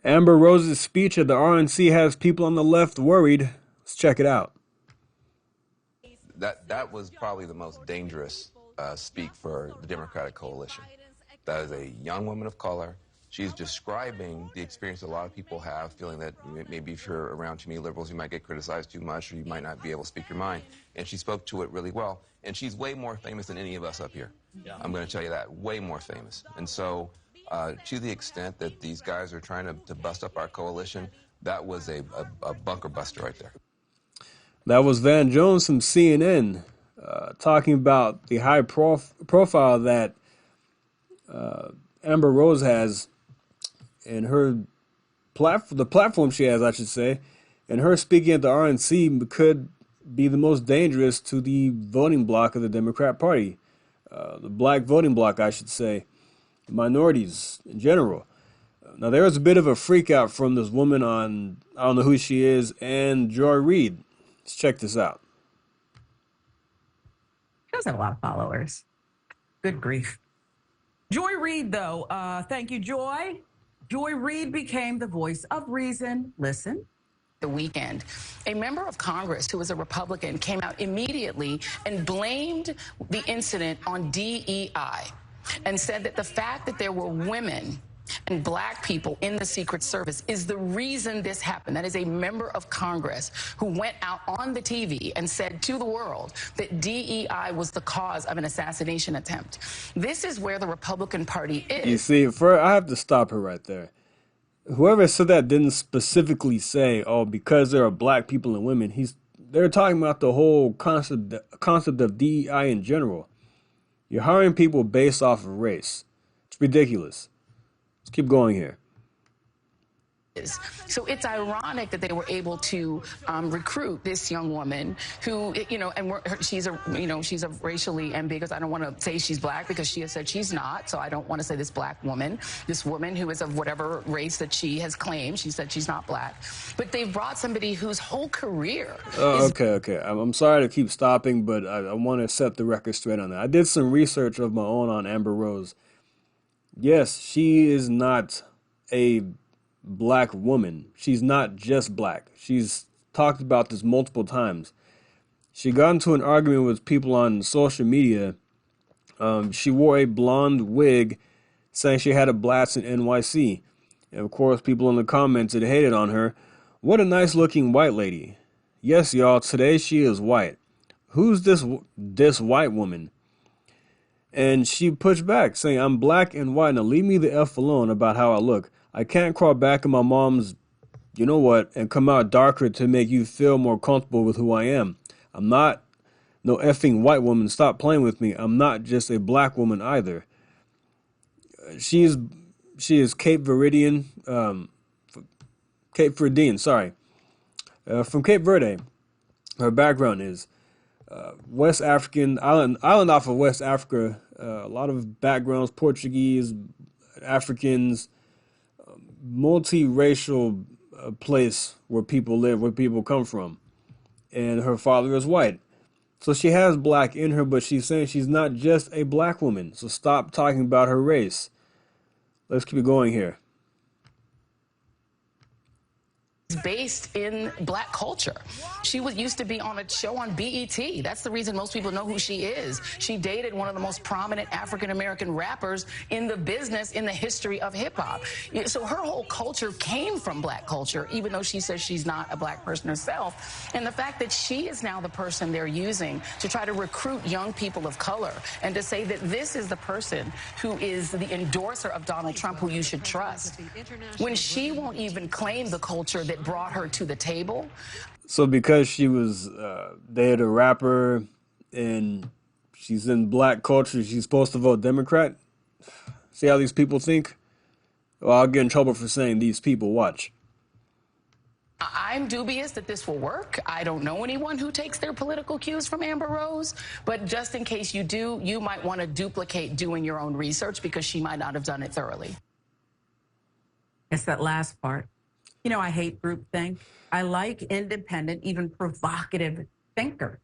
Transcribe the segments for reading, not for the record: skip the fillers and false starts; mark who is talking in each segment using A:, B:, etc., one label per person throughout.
A: Amber Rose's speech at the RNC has people on the left worried. Let's check it out.
B: That was probably the most dangerous speak for the Democratic coalition. That is a young woman of color. She's describing the experience a lot of people have, feeling that maybe if you're around too many liberals, you might get criticized too much, or you might not be able to speak your mind. And she spoke to it really well. And she's way more famous than any of us up here. Yeah. I'm going to tell you that, way more famous. And so, to the extent that these guys are trying to bust up our coalition, that was a bunker buster right there.
A: That was Van Jones from CNN talking about the high profile that Amber Rose has in her the platform she has, I should say, and her speaking at the RNC could be the most dangerous to the voting bloc of the Democrat Party, the black voting bloc, I should say, minorities in general. Now, there was a bit of a freak out from this woman on, I don't know who she is, and Joy Reid. Let's check this out.
C: She does have a lot of followers. Good grief. Joy Reid, though, thank you, Joy. Joy Reid became the voice of reason. Listen.
D: The weekend, a member of Congress who was a Republican came out immediately and blamed the incident on DEI and said that the fact that there were women and black people in the Secret Service is the reason this happened. That is a member of Congress who went out on the TV and said to the world that DEI was the cause of an assassination attempt. This is where the Republican Party is.
A: You see, I have to stop her right there. Whoever said that didn't specifically say, oh, because there are black people and women. They're talking about the whole concept of DEI in general. You're hiring people based off of race. It's ridiculous. Let's keep going here.
D: So it's ironic that they were able to recruit this young woman who, and she's a racially ambiguous. I don't want to say she's black because she has said she's not. So I don't want to say this woman who is of whatever race that she has claimed. She said she's not black. But they've brought somebody whose whole career
A: Okay. I'm sorry to keep stopping, but I want to set the record straight on that. I did some research of my own on Amber Rose. Yes, she is not a black woman. She's not just black. She's talked about this multiple times. She got into an argument with people on social media. She wore a blonde wig saying she had a blast in NYC. And of course, people in the comments had hated on her. What a nice looking white lady. Yes, y'all, today she is white. Who's this white woman? And she pushed back, saying, I'm black and white. Now leave me the F alone about how I look. I can't crawl back in my mom's, you know what, and come out darker to make you feel more comfortable with who I am. I'm not no effing white woman. Stop playing with me. I'm not just a black woman either. She is Cape Verdean, sorry. From Cape Verde. Her background is West African, island off of West Africa. A lot of backgrounds, Portuguese, Africans, multiracial place where people live, where people come from. And her father is white. So she has black in her, but she's saying she's not just a black woman. So stop talking about her race. Let's keep it going here.
D: Based in black culture. She used to be on a show on BET. That's the reason most people know who she is. She dated one of the most prominent African-American rappers in the business, in the history of hip-hop. So her whole culture came from black culture, even though she says she's not a black person herself. And the fact that she is now the person they're using to try to recruit young people of color and to say that this is the person who is the endorser of Donald Trump who you should trust, when she won't even claim the culture that brought her to the table.
A: So because she was dated a rapper and she's in black culture, she's supposed to vote Democrat? See how these people think? Well, I'll get in trouble for saying these people. Watch.
D: I'm dubious that this will work. I don't know anyone who takes their political cues from Amber Rose, but just in case you do, you might want to duplicate doing your own research because she might not have done it thoroughly.
C: It's that last part. You know, I hate groupthink. I like independent, even provocative thinkers.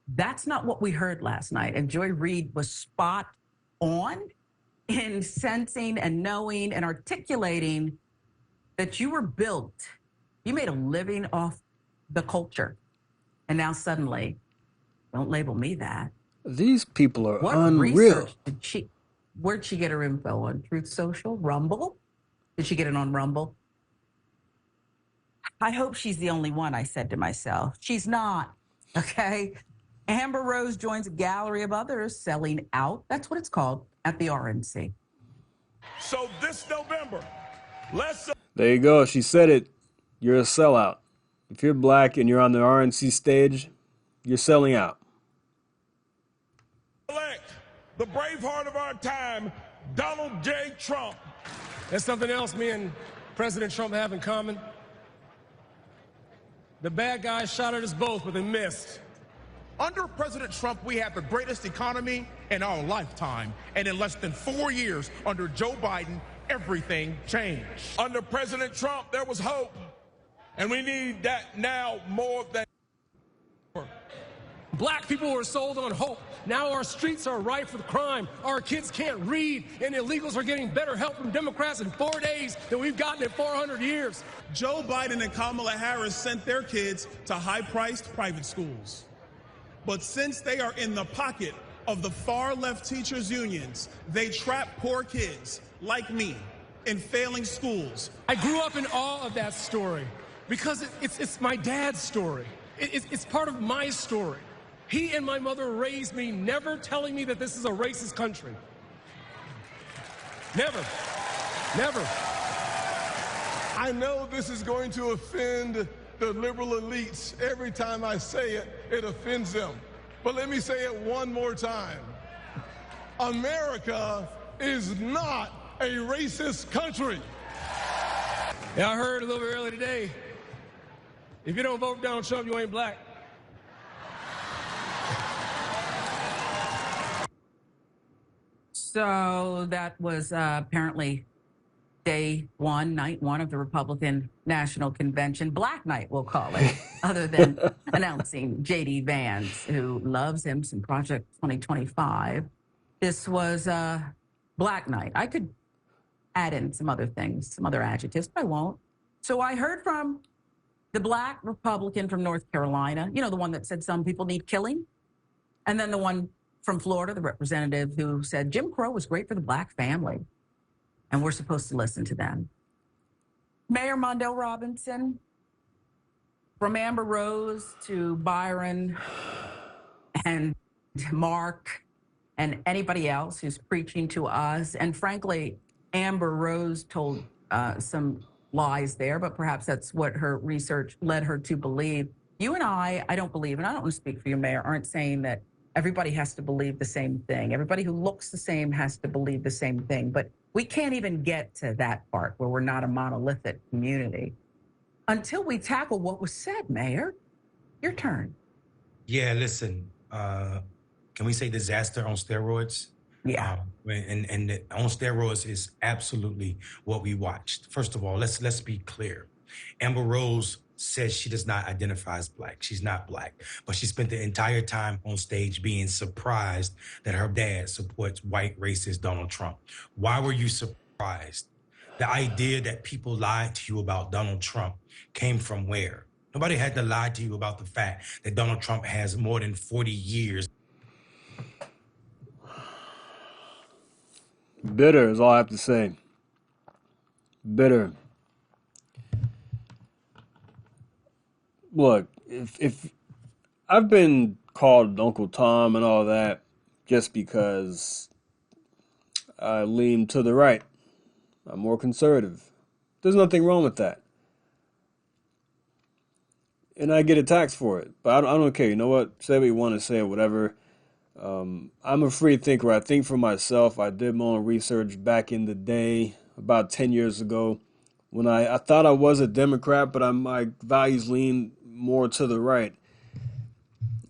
C: That's not what we heard last night. And Joy Reid was spot on in sensing and knowing and articulating that you were built, you made a living off the culture. And now suddenly, don't label me that.
A: These people are
C: What
A: unreal.
C: research where'd she get her info on? Truth Social? Rumble? Did she get it on Rumble? I hope she's the only one, I said to myself. She's not, okay? Amber Rose joins a gallery of others selling out. That's what it's called at the RNC.
E: So this November,
A: There you go. She said it. You're a sellout. If you're black and you're on the RNC stage, you're selling out.
E: elect the braveheart of our time, Donald J. Trump.
F: There's something else me and President Trump have in common. The bad guys shot at us both, but they missed.
G: Under President Trump, we have the greatest economy in our lifetime. And in less than 4 years, under Joe Biden, everything changed.
E: Under President Trump, there was hope. And we need that now more than ever.
F: Black people were sold on hope. Now our streets are rife with crime. Our kids can't read, and illegals are getting better help from Democrats in 4 days than we've gotten in 400 years.
H: Joe Biden and Kamala Harris sent their kids to high-priced private schools. But since they are in the pocket of the far-left teachers' unions, they trap poor kids like me in failing schools.
F: I grew up in awe of that story because it's my dad's story. It's part of my story. He and my mother raised me, never telling me that this is a racist country. Never. Never.
E: I know this is going to offend the liberal elites. Every time I say it, it offends them. But let me say it one more time. America is not a racist country.
F: Yeah, I heard a little bit earlier today, if you don't vote for Donald Trump, you ain't black.
C: So that was apparently day one, night one of the Republican National Convention. Black night, we'll call it, other than announcing J.D. Vance, who loves him some Project 2025. This was Black night. I could add in some other things, some other adjectives, but I won't. So I heard from the Black Republican from North Carolina, you know, the one that said some people need killing, and then the one from Florida, the representative who said Jim Crow was great for the Black family, and we're supposed to listen to them. Mayor Mondale Robinson, from Amber Rose to Byron and Mark and anybody else who's preaching to us, and frankly, Amber Rose told some lies there, but perhaps that's what her research led her to believe. You and I don't believe, and I don't want to speak for you, Mayor, aren't saying that everybody has to believe the same thing. Everybody who looks the same has to believe the same thing. But we can't even get to that part where we're not a monolithic community until we tackle what was said, Mayor. Your turn.
I: Yeah, listen, can we say disaster on steroids?
C: Yeah.
I: And on steroids is absolutely what we watched. First of all, let's be clear. Amber Rose says she does not identify as black. She's not black, but she spent the entire time on stage being surprised that her dad supports white racist Donald Trump. Why were you surprised? The idea that people lied to you about Donald Trump came from where? Nobody had to lie to you about the fact that Donald Trump has more than 40 years.
A: Bitter is all I have to say. Bitter. Look, if I've been called Uncle Tom and all that just because I lean to the right. I'm more conservative. There's nothing wrong with that. And I get attacked for it. But I don't care. You know what? Say what you want to say, whatever. I'm a free thinker. I think for myself. I did my own research back in the day, about 10 years ago, when I thought I was a Democrat, but my values lean more to the right.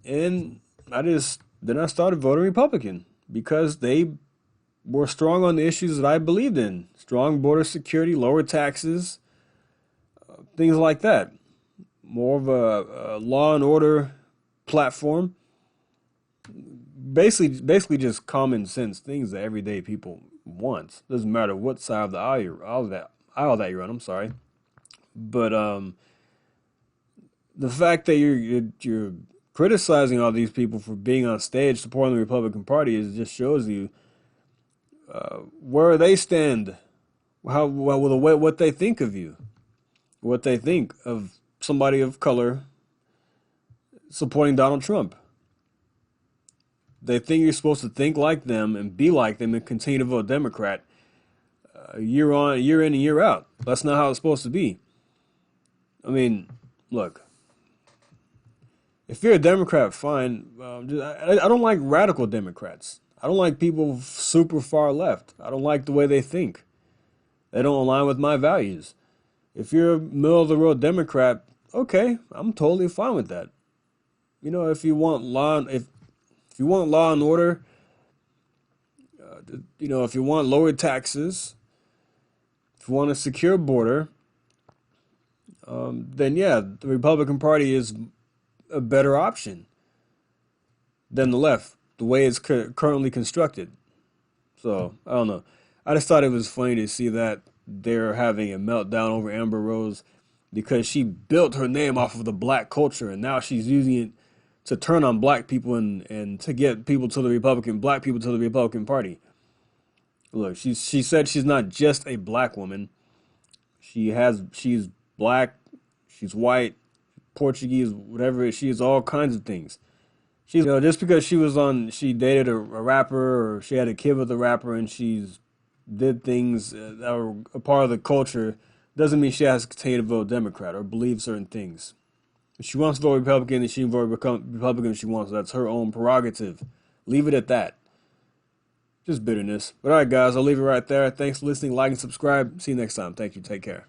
A: And I started voting Republican because they were strong on the issues that I believed in. Strong border security, lower taxes, things like that. More of a law and order platform. Basically just common sense things that everyday people want. Doesn't matter what side of the aisle that you're on. I'm sorry. But the fact that you're criticizing all these people for being on stage supporting the Republican Party just shows you where they stand, how well what they think of you, what they think of somebody of color supporting Donald Trump. They think you're supposed to think like them and be like them and continue to vote Democrat year in and year out. That's not how it's supposed to be. I mean, look, if you're a Democrat, fine. I don't like radical Democrats. I don't like people super far left. I don't like the way they think. They don't align with my values. If you're a middle of the road Democrat, okay, I'm totally fine with that. You know, if you want if you want law and order, you know, if you want lower taxes, if you want a secure border, then yeah, the Republican Party is a better option than the left, the way it's currently constructed. So, I don't know. I just thought it was funny to see that they're having a meltdown over Amber Rose because she built her name off of the black culture, and now she's using it to turn on black people and to get people to black people to the Republican Party. Look, she said she's not just a black woman. She's black, she's white, Portuguese, whatever. She is all kinds of things. She's, you know, just because she dated a rapper or she had a kid with a rapper and she's did things that were a part of the culture, doesn't mean she has to continue to vote Democrat or believe certain things. If she wants to vote Republican, then she can vote Republican if she wants. That's her own prerogative. Leave it at that. Just bitterness. But all right, guys, I'll leave it right there. Thanks for listening. Like and subscribe. See you next time. Thank you. Take care.